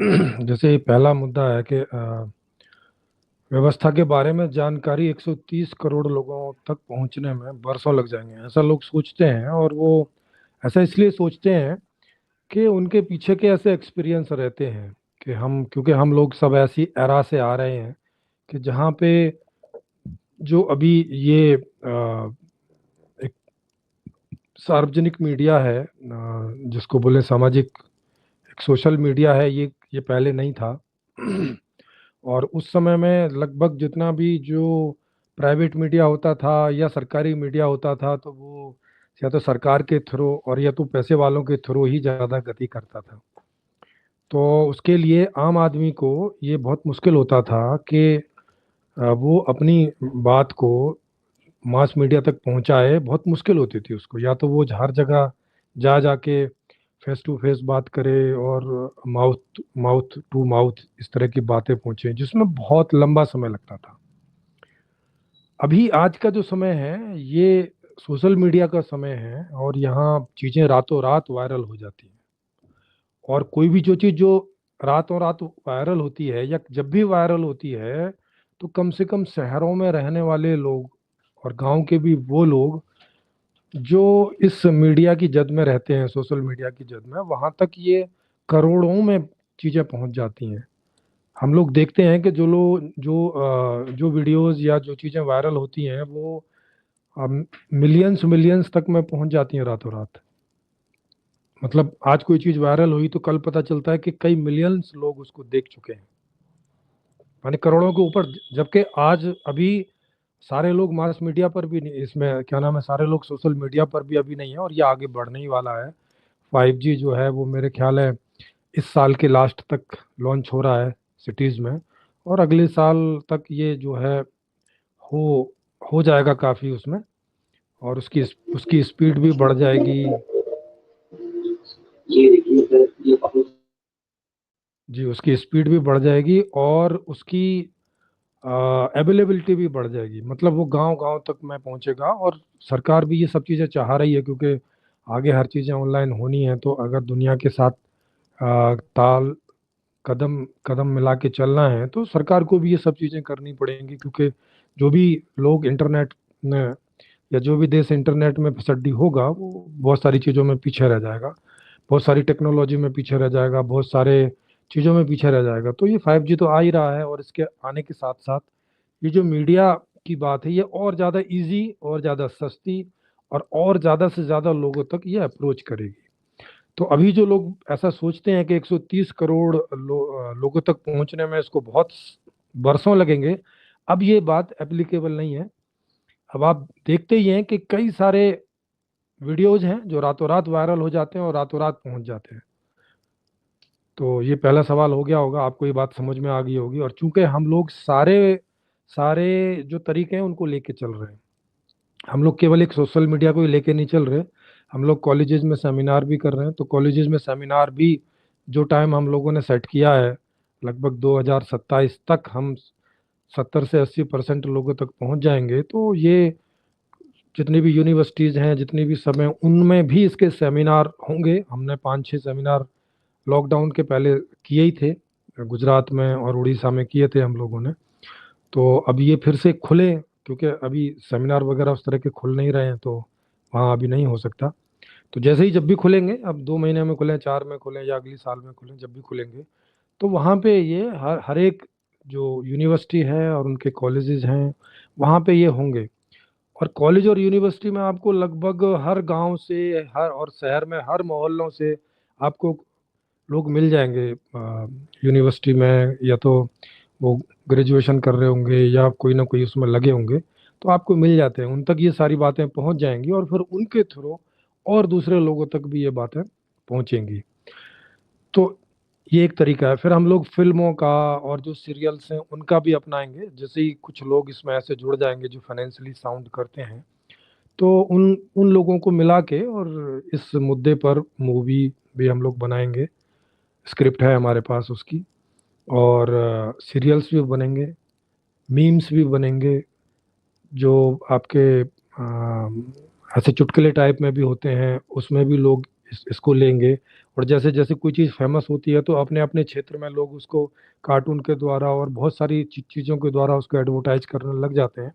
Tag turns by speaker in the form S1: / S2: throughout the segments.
S1: जैसे पहला मुद्दा है कि व्यवस्था के बारे में जानकारी 130 करोड़ लोगों तक पहुंचने में बरसों लग जाएंगे, ऐसा लोग सोचते हैं। और वो ऐसा इसलिए सोचते हैं कि उनके पीछे के ऐसे एक्सपीरियंस रहते हैं कि क्योंकि हम लोग सब ऐसी एरा से आ रहे हैं कि जहाँ पे जो अभी ये एक सार्वजनिक मीडिया है, जिसको बोले सामाजिक, एक सोशल मीडिया है, ये पहले नहीं था। और उस समय में लगभग जितना भी जो प्राइवेट मीडिया होता था या सरकारी मीडिया होता था, तो वो या तो सरकार के थ्रू और या तो पैसे वालों के थ्रू ही ज़्यादा गति करता था। तो उसके लिए आम आदमी को ये बहुत मुश्किल होता था कि वो अपनी बात को मास मीडिया तक पहुंचाए। बहुत मुश्किल होती थी उसको, या तो वो हर जगह जा जाके फेस टू फेस बात करे और माउथ माउथ टू माउथ इस तरह की बातें पहुंचे, जिसमें बहुत लंबा समय लगता था। अभी आज का जो समय है ये सोशल मीडिया का समय है, और यहाँ चीज़ें रातों रात वायरल हो जाती हैं। और कोई भी जो चीज़ जो रातों रात वायरल होती है या जब भी वायरल होती है, तो कम से कम शहरों में रहने वाले लोग और गांव के भी वो लोग जो इस मीडिया की जद में रहते हैं, सोशल मीडिया की जद में, वहां तक ये करोड़ों में चीजें पहुंच जाती हैं। हम लोग देखते हैं कि जो वीडियोस या जो चीजें वायरल होती हैं वो मिलियंस मिलियंस तक में पहुंच जाती हैं रातों रात। मतलब आज कोई चीज वायरल हुई तो कल पता चलता है कि कई मिलियंस लोग उसको देख चुके हैं, यानी करोड़ों के ऊपर। जबकि आज अभी सारे लोग मास मीडिया पर भी नहीं, इसमें क्या नाम है, सारे लोग सोशल मीडिया पर भी अभी नहीं है, और ये आगे बढ़ने ही वाला है। 5G जो है वो मेरे ख्याल है इस साल के लास्ट तक लॉन्च हो रहा है सिटीज़ में, और अगले साल तक ये जो है हो हो जाएगा काफ़ी उसमें। और उसकी स्पीड भी बढ़ जाएगी।
S2: जी देखिए सर, ये काफी
S1: जी, उसकी स्पीड भी बढ़ जाएगी और उसकी अवेलेबिलिटी भी बढ़ जाएगी। मतलब वो गांव गांव तक में पहुंचेगा, और सरकार भी ये सब चीज़ें चाह रही है, क्योंकि आगे हर चीज़ें ऑनलाइन होनी है। तो अगर दुनिया के साथ ताल कदम कदम मिला के चलना है, तो सरकार को भी ये सब चीज़ें करनी पड़ेंगी, क्योंकि जो भी लोग इंटरनेट में या जो भी देश इंटरनेट में फिसड्डी होगा, वो बहुत सारी चीज़ों में पीछे रह जाएगा, बहुत सारी टेक्नोलॉजी में पीछे रह जाएगा, बहुत सारे चीज़ों में पीछे रह जाएगा। तो ये 5G तो आ ही रहा है, और इसके आने के साथ साथ ये जो मीडिया की बात है, ये और ज़्यादा इजी और ज़्यादा सस्ती और ज़्यादा से ज़्यादा लोगों तक ये अप्रोच करेगी। तो अभी जो लोग ऐसा सोचते हैं कि 130 करोड़ लोगों तक पहुंचने में इसको बहुत बरसों लगेंगे, अब ये बात एप्लीकेबल नहीं है। अब आप देखते ही हैं कि कई सारे वीडियोज हैं जो रातों रात वायरल हो जाते हैं और रातों रात पहुंच जाते हैं। तो ये पहला सवाल हो गया होगा, आपको ये बात समझ में आ गई होगी। और चूंकि हम लोग सारे सारे जो तरीके हैं उनको लेके चल रहे हैं, हम लोग केवल एक सोशल मीडिया को ही लेके नहीं चल रहे। हम लोग कॉलेजेस में सेमिनार भी कर रहे हैं, तो कॉलेजेस में सेमिनार भी जो टाइम हम लोगों ने सेट किया है, लगभग 2027 तक हम 70 से 80% लोगों तक पहुंच जाएंगे। तो ये जितनी भी यूनिवर्सिटीज़ हैं, जितनी भी सब हैं, उनमें भी इसके सेमिनार होंगे। हमने 5-6 सेमिनार लॉकडाउन के पहले किए ही थे, गुजरात में और उड़ीसा में किए थे हम लोगों ने। तो अब ये फिर से खुले, क्योंकि अभी सेमिनार वगैरह उस तरह के खुल नहीं रहे हैं, तो वहाँ अभी नहीं हो सकता। तो जैसे ही जब भी खुलेंगे, अब 2 महीने में खुलें, 4 में खुलें या अगली साल में खुलें, जब भी खुलेंगे, तो वहाँ पे ये हर हर एक जो यूनिवर्सिटी है और उनके कॉलेजेस हैं, वहाँ पे ये होंगे। और कॉलेज और यूनिवर्सिटी में आपको लगभग हर गांव से, हर और शहर में हर मोहल्लों से आपको लोग मिल जाएंगे यूनिवर्सिटी में। या तो वो ग्रेजुएशन कर रहे होंगे या कोई ना कोई उसमें लगे होंगे, तो आपको मिल जाते हैं, उन तक ये सारी बातें पहुंच जाएंगी, और फिर उनके थ्रू और दूसरे लोगों तक भी ये बातें पहुंचेंगी। तो ये एक तरीका है। फिर हम लोग फिल्मों का और जो सीरियल्स हैं उनका भी अपनाएंगे। जैसे ही कुछ लोग इसमें ऐसे जुड़ जाएंगे जो फाइनेंशियली साउंड करते हैं, तो उन उन लोगों को मिला के और इस मुद्दे पर मूवी भी हम लोग बनाएंगे। स्क्रिप्ट है हमारे पास उसकी, और सीरियल्स भी बनेंगे, मीम्स भी बनेंगे, जो आपके ऐसे चुटकुले टाइप में भी होते हैं, उसमें भी लोग इसको लेंगे। और जैसे जैसे कोई चीज़ फेमस होती है तो अपने अपने क्षेत्र में लोग उसको कार्टून के द्वारा और बहुत सारी चीज़ों के द्वारा उसको एडवर्टाइज करने लग जाते हैं।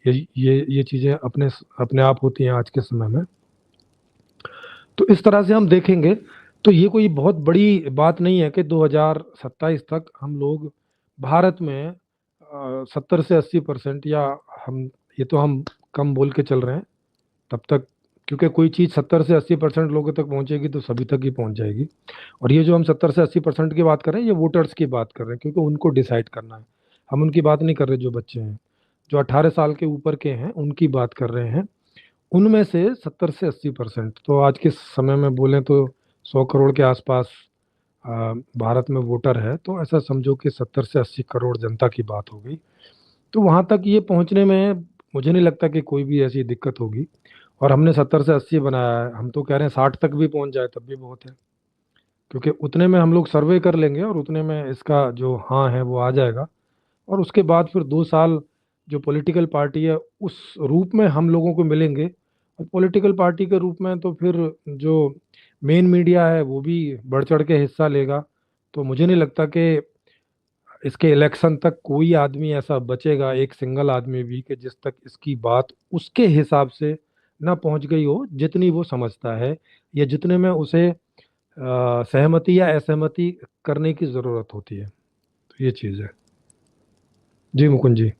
S1: ये चीज़ें अपने अपने आप होती हैं आज के समय में। तो इस तरह से हम देखेंगे तो ये कोई बहुत बड़ी बात नहीं है कि 2027 तक हम लोग भारत में 70 से 80% या हम ये तो हम कम बोल के चल रहे हैं तब तक, क्योंकि कोई चीज़ 70 से 80% लोगों तक पहुंचेगी तो सभी तक ही पहुंच जाएगी। और ये जो हम 70 से 80% की बात कर रहे हैं ये वोटर्स की बात कर रहे हैं, क्योंकि उनको डिसाइड करना है। हम उनकी बात नहीं कर रहे जो बच्चे हैं, जो 18 साल के ऊपर के हैं उनकी बात कर रहे हैं। उनमें से 70 से 80% तो आज के समय में बोलें तो 100 करोड़ के आसपास भारत में वोटर है, तो ऐसा समझो कि 70 से 80 करोड़ जनता की बात हो गई। तो वहां तक ये पहुंचने में मुझे नहीं लगता कि कोई भी ऐसी दिक्कत होगी। और हमने 70 से 80 बनाया है, हम तो कह रहे हैं 60 तक भी पहुंच जाए तब भी बहुत है, क्योंकि उतने में हम लोग सर्वे कर लेंगे और उतने में इसका जो हाँ है वो आ जाएगा। और उसके बाद फिर 2 साल जो पॉलिटिकल पार्टी है उस रूप में हम लोगों को मिलेंगे। और पॉलिटिकल पार्टी के रूप में तो फिर जो मेन मीडिया है वो भी बढ़ चढ़ के हिस्सा लेगा। तो मुझे नहीं लगता कि इसके इलेक्शन तक कोई आदमी ऐसा बचेगा, एक सिंगल आदमी भी, कि जिस तक इसकी बात उसके हिसाब से ना पहुंच गई हो जितनी वो समझता है, या जितने में उसे सहमति या असहमति करने की जरूरत होती है। तो ये चीज़ है। जी मुकुंद जी।